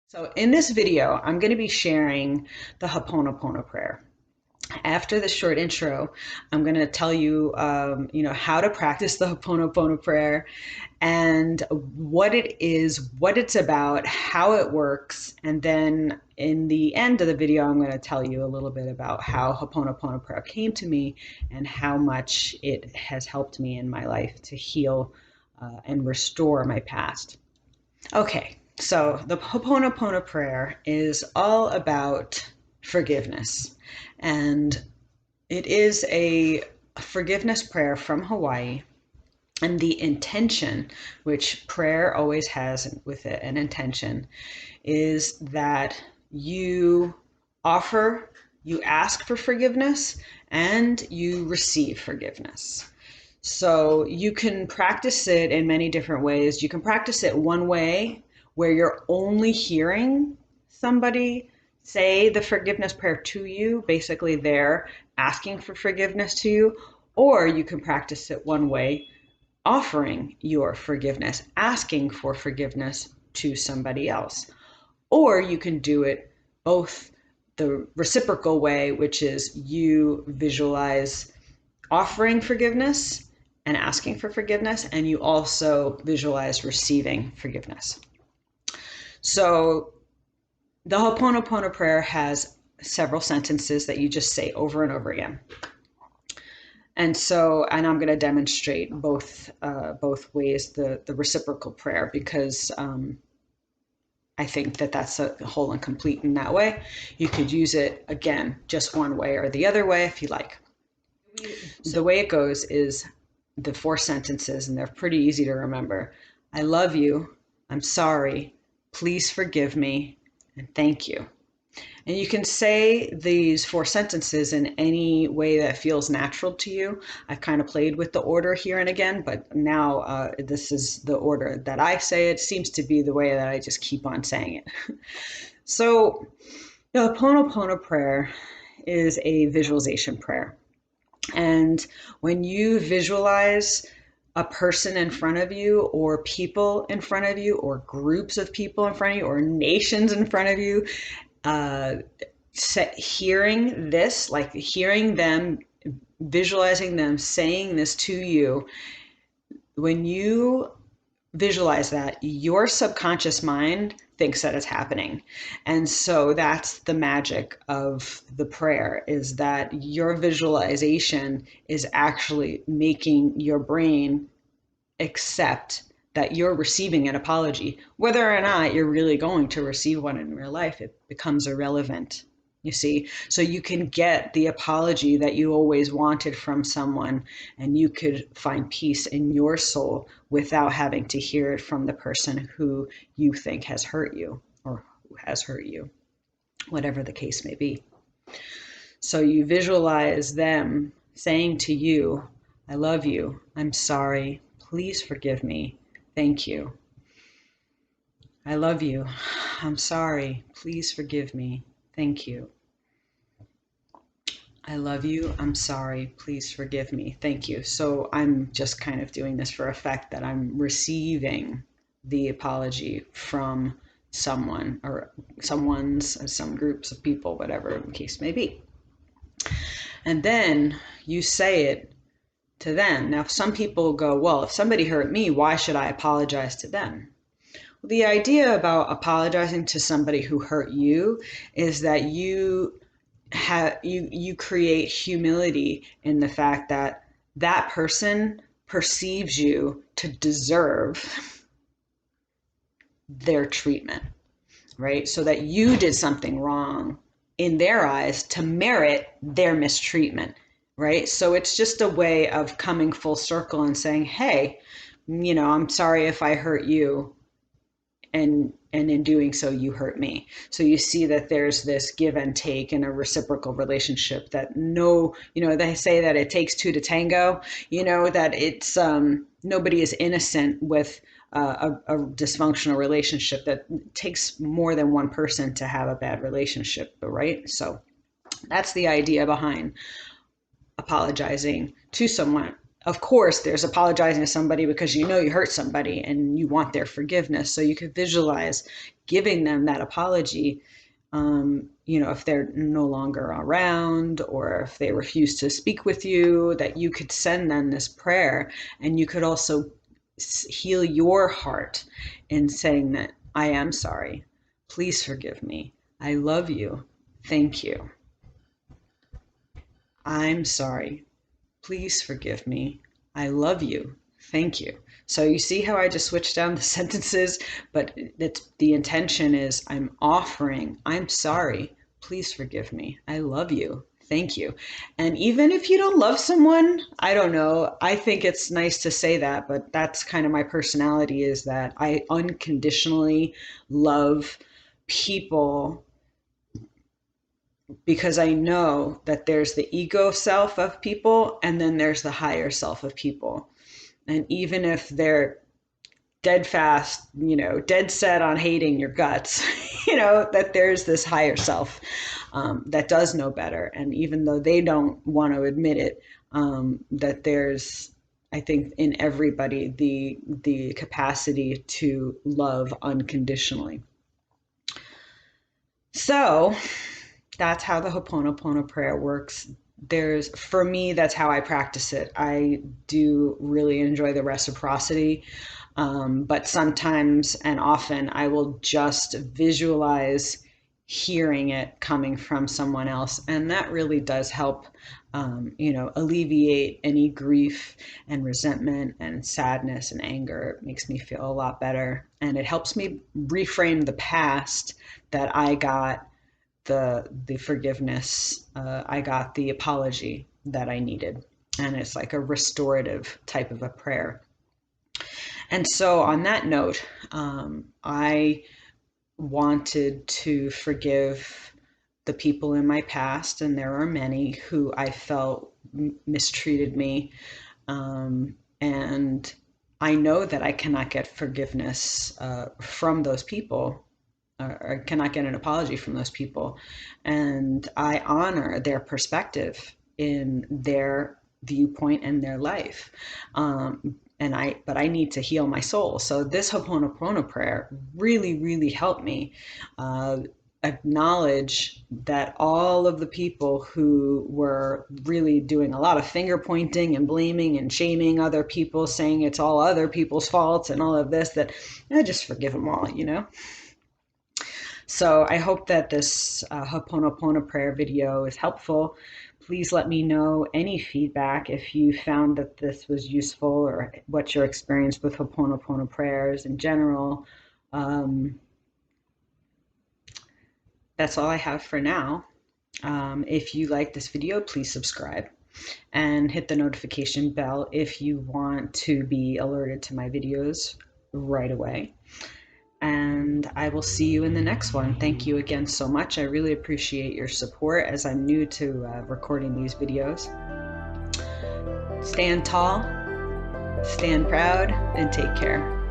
So in this video, I'm going to be sharing the Hopono Pono prayer. After this short intro, I'm going to tell you, how to practice the Hopono Pono prayer and what it is, what it's about, how it works. And then in the end of the video, I'm going to tell you a little bit about how Hopono Pono prayer came to me and how much it has helped me in my life to heal and restore my past. Okay, so the Hopono Pono prayer is all about forgiveness. And it is a forgiveness prayer from Hawaii. And the intention, which prayer always has with it an intention, is that you offer, you ask for forgiveness, and you receive forgiveness. So you can practice it in many different ways. You can practice it one way where you're only hearing somebody say the forgiveness prayer to you, basically they're asking for forgiveness to you, or you can practice it one way, offering your forgiveness, asking for forgiveness to somebody else. Or you can do it both the reciprocal way, which is you visualize offering forgiveness and asking for forgiveness, and you also visualize receiving forgiveness. So the Hopono Pono prayer has several sentences that you just say over and over again. And I'm going to demonstrate both ways, the reciprocal prayer, because I think that that's a whole and complete in that way. You could use it again, just one way or the other way if you like. The way it goes is the four sentences, and they're pretty easy to remember. I love you. I'm sorry. Please forgive me. And thank you. And you can say these four sentences in any way that feels natural to you. I've kind of played with the order here and again, but now this is the order that I say it. Seems to be the way that I just keep on saying it. So the Hopono Pono prayer is a visualization prayer. And when you visualize a person in front of you, or people in front of you, or groups of people in front of you, or nations in front of you, hearing this, like hearing them, visualizing them saying this to you, when you visualize that, your subconscious mind thinks that it's happening. And so that's the magic of the prayer, is that your visualization is actually making your brain accept that you're receiving an apology. Whether or not you're really going to receive one in real life, it becomes irrelevant. You see, so you can get the apology that you always wanted from someone, and you could find peace in your soul without having to hear it from the person who you think has hurt you, or who has hurt you, whatever the case may be. So you visualize them saying to you, I love you, I'm sorry, please forgive me, thank you. I love you, I'm sorry, please forgive me, thank you. I love you. I'm sorry. Please forgive me. Thank you. So I'm just kind of doing this for effect, that I'm receiving the apology from someone, or some groups of people, whatever the case may be. And then you say it to them. Now, some people go, well, if somebody hurt me, why should I apologize to them? Well, the idea about apologizing to somebody who hurt you is that you create humility in the fact that that person perceives you to deserve their treatment, right? So that you did something wrong in their eyes to merit their mistreatment, right? So it's just a way of coming full circle and saying, hey, I'm sorry if I hurt you, and in doing so, you hurt me. So you see that there's this give and take in a reciprocal relationship, that they say that it takes two to tango, that it's nobody is innocent with a dysfunctional relationship, that takes more than one person to have a bad relationship, right? So that's the idea behind apologizing to someone Of course, there's apologizing to somebody because you know you hurt somebody and you want their forgiveness. So you could visualize giving them that apology, if they're no longer around or if they refuse to speak with you, that you could send them this prayer. And you could also heal your heart in saying that I am sorry. Please forgive me. I love you. Thank you. I'm sorry. Please forgive me. I love you. Thank you. So you see how I just switched down the sentences, but the intention is I'm offering, I'm sorry. Please forgive me. I love you. Thank you. And even if you don't love someone, I don't know, I think it's nice to say that, but that's kind of my personality, is that I unconditionally love people because I know that there's the ego self of people and then there's the higher self of people. And even if they're dead fast, dead set on hating your guts, that there's this higher self that does know better. And even though they don't want to admit it, that there's, I think, in everybody the capacity to love unconditionally. So that's how the Hopono Pono prayer works. For me, that's how I practice it. I do really enjoy the reciprocity, but sometimes and often I will just visualize hearing it coming from someone else. And that really does help, alleviate any grief and resentment and sadness and anger. It makes me feel a lot better. And it helps me reframe the past that I got the forgiveness, I got the apology that I needed. And it's like a restorative type of a prayer. And so on that note, I wanted to forgive the people in my past, and there are many who I felt mistreated me. And I know that I cannot get forgiveness from those people, or cannot get an apology from those people. And I honor their perspective in their viewpoint and their life. But I need to heal my soul. So this Hopono Pono prayer really, really helped me acknowledge that all of the people who were really doing a lot of finger pointing and blaming and shaming other people, saying it's all other people's faults and all of this, that I just forgive them all, So I hope that this Hopono Pono prayer video is helpful. Please let me know any feedback if you found that this was useful, or what's your experience with Hopono Pono prayers in general. That's all I have for now. If you like this video, please subscribe and hit the notification bell if you want to be alerted to my videos right away. And I will see you in the next one. Thank you again so much. I really appreciate your support as I'm new to recording these videos. Stand tall, stand proud, and take care.